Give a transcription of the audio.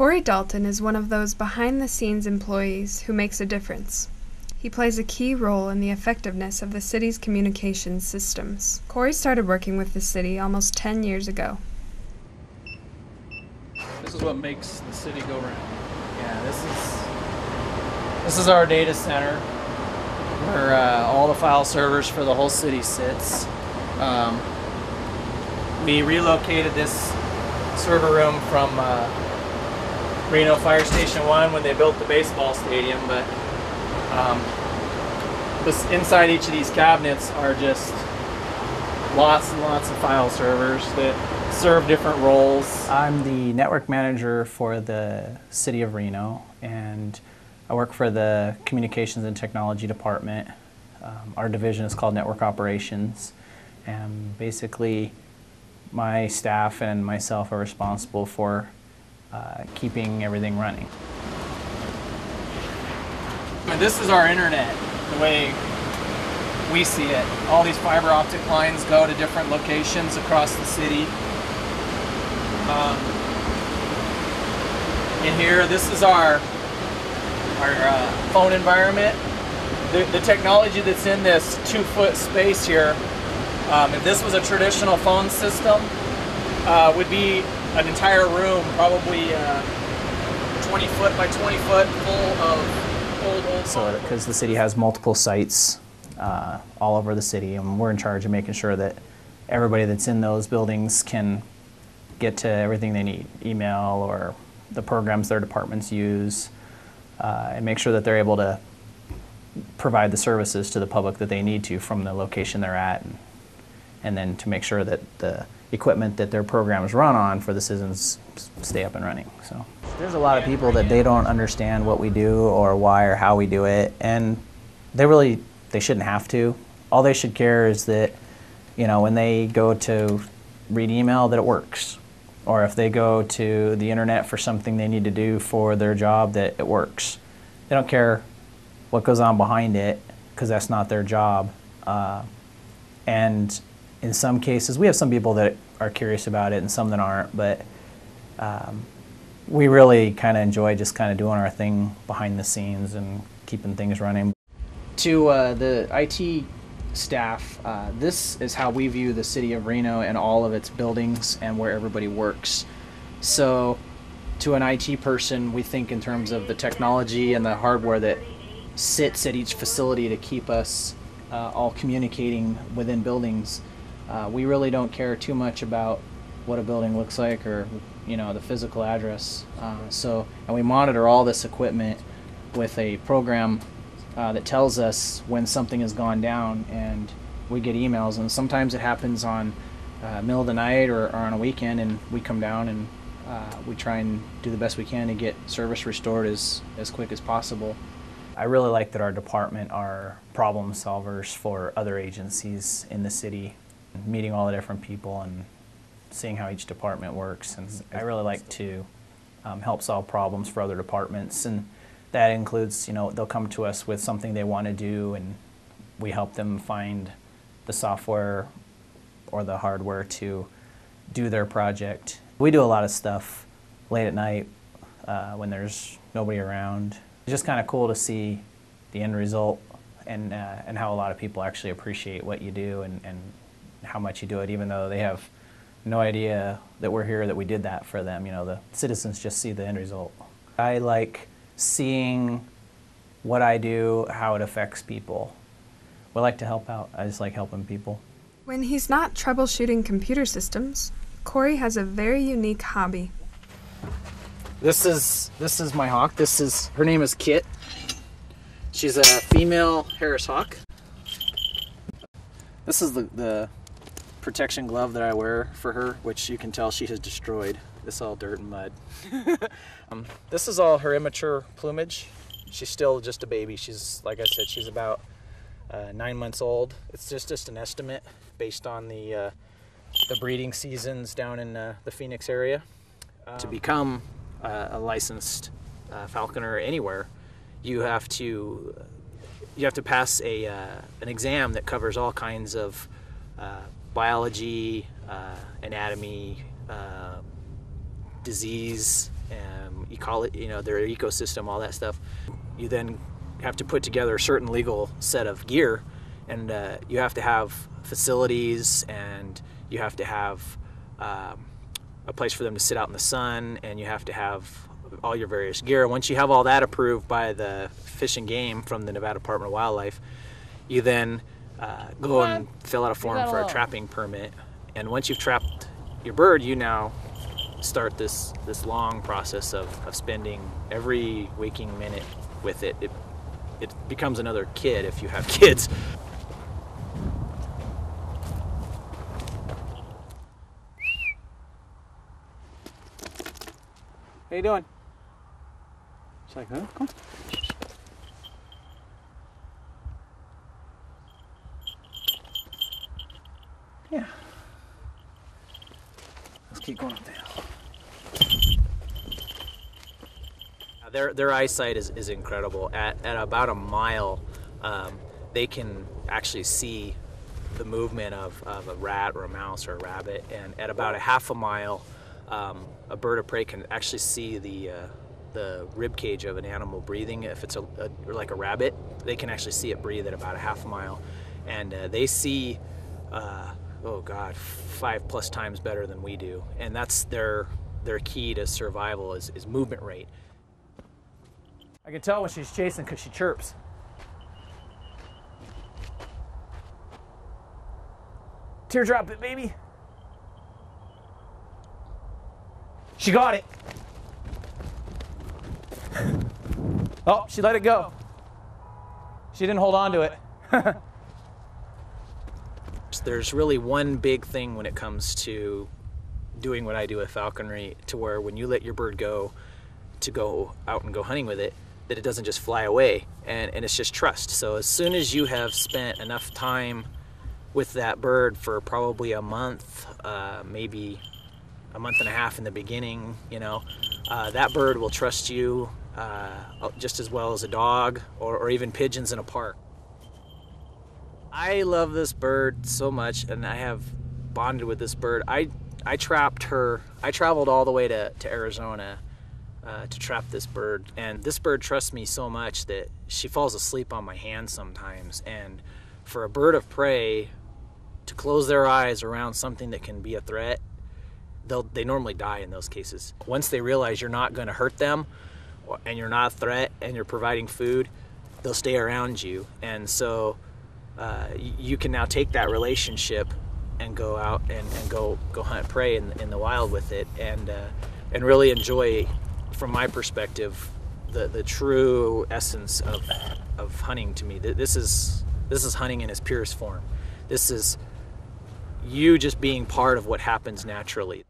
Corey Dalton is one of those behind-the-scenes employees who makes a difference. He plays a key role in the effectiveness of the city's communications systems. Corey started working with the city almost 10 years ago. This is what makes the city go round. Yeah, this is our data center where all the file servers for the whole city sits. We relocated this server room from Reno Fire Station 1 when they built the baseball stadium, but inside each of these cabinets are just lots and lots of file servers that serve different roles. I'm the network manager for the city of Reno, and I work for the communications and technology department. Our division is called network operations, and basically my staff and myself are responsible for keeping everything running. This is our internet, the way we see it. All these fiber optic lines go to different locations across the city. In here, this is our phone environment. The technology that's in this 2-foot space here, if this was a traditional phone system, would be an entire room, probably 20 foot by 20 foot full of old So, because the city has multiple sites all over the city, and we're in charge of making sure that everybody that's in those buildings can get to everything they need, email or the programs their departments use, and make sure that they're able to provide the services to the public that they need to from the location they're at, and then to make sure that the equipment that their programs run on for the citizens stay up and running. So there's a lot of people that they don't understand what we do or why or how we do it, and they shouldn't have to. All they should care is that, you know, when they go to read email, that it works. Or if they go to the internet for something they need to do for their job, that it works. They don't care what goes on behind it, because that's not their job. And in some cases, we have some people that are curious about it and some that aren't, but we really kind of enjoy just kind of doing our thing behind the scenes and keeping things running. To the IT staff, this is how we view the city of Reno and all of its buildings and where everybody works. So to an IT person, we think in terms of the technology and the hardware that sits at each facility to keep us all communicating within buildings. We really don't care too much about what a building looks like or, you know, the physical address. And we monitor all this equipment with a program that tells us when something has gone down, and we get emails, and sometimes it happens on middle of the night or on a weekend, and we come down and we try and do the best we can to get service restored as quick as possible. I really like that our department are problem solvers for other agencies in the city, meeting all the different people and seeing how each department works. And I really like to help solve problems for other departments, and that includes, you know, they'll come to us with something they want to do, and we help them find the software or the hardware to do their project. We do a lot of stuff late at night when there's nobody around. It's just kind of cool to see the end result, and how a lot of people actually appreciate what you do and how much you do it, even though they have no idea that we're here, that we did that for them. You know, the citizens just see the end result. I like seeing what I do, how it affects people. We like to help out. I just like helping people. When he's not troubleshooting computer systems, Corey has a very unique hobby. This is my hawk. Her name is Kit. She's a female Harris hawk. This is the protection glove that I wear for her, which you can tell she has destroyed. This is all dirt and mud. This is all her immature plumage. She's still just a baby. She's, like I said, she's about 9 months old. It's just an estimate based on the breeding seasons down in the Phoenix area. To become a licensed falconer anywhere, you have to pass an exam that covers all kinds of biology, anatomy, disease, their ecosystem, all that stuff. You then have to put together a certain legal set of gear, and you have to have facilities, and you have to have a place for them to sit out in the sun, and you have to have all your various gear. Once you have all that approved by the Fish and Game from the Nevada Department of Wildlife, you then go and fill out a form for a trapping permit. And once you've trapped your bird, you now start this long process of spending every waking minute with it. It becomes another kid if you have kids. How you doing? She's like, huh? Come on. Yeah. Let's keep going up the hill. Their eyesight is incredible. At about a mile, they can actually see the movement of a rat or a mouse or a rabbit, and at about a half a mile, a bird of prey can actually see the rib cage of an animal breathing. If it's like a rabbit, they can actually see it breathe at about a half a mile, and they see, 5+ times better than we do, and that's their key to survival is movement rate. I can tell when she's chasing because she chirps. Teardrop it, baby. She got it. Oh, she let it go. She didn't hold on to it. There's really one big thing when it comes to doing what I do with falconry, to where when you let your bird go to go out and go hunting with it, that it doesn't just fly away, and it's just trust. So as soon as you have spent enough time with that bird for probably a month, maybe a month and a half in the beginning, that bird will trust you just as well as a dog or even pigeons in a park. I love this bird so much, and I have bonded with this bird. I trapped her. I traveled all the way to Arizona to trap this bird, and this bird trusts me so much that she falls asleep on my hand sometimes. And for a bird of prey to close their eyes around something that can be a threat, they normally die in those cases. Once they realize you're not going to hurt them and you're not a threat and you're providing food, they'll stay around you. And so you can now take that relationship and go out and go hunt prey in the wild with it, and really enjoy, from my perspective, the true essence of hunting to me. This is hunting in its purest form. This is you just being part of what happens naturally.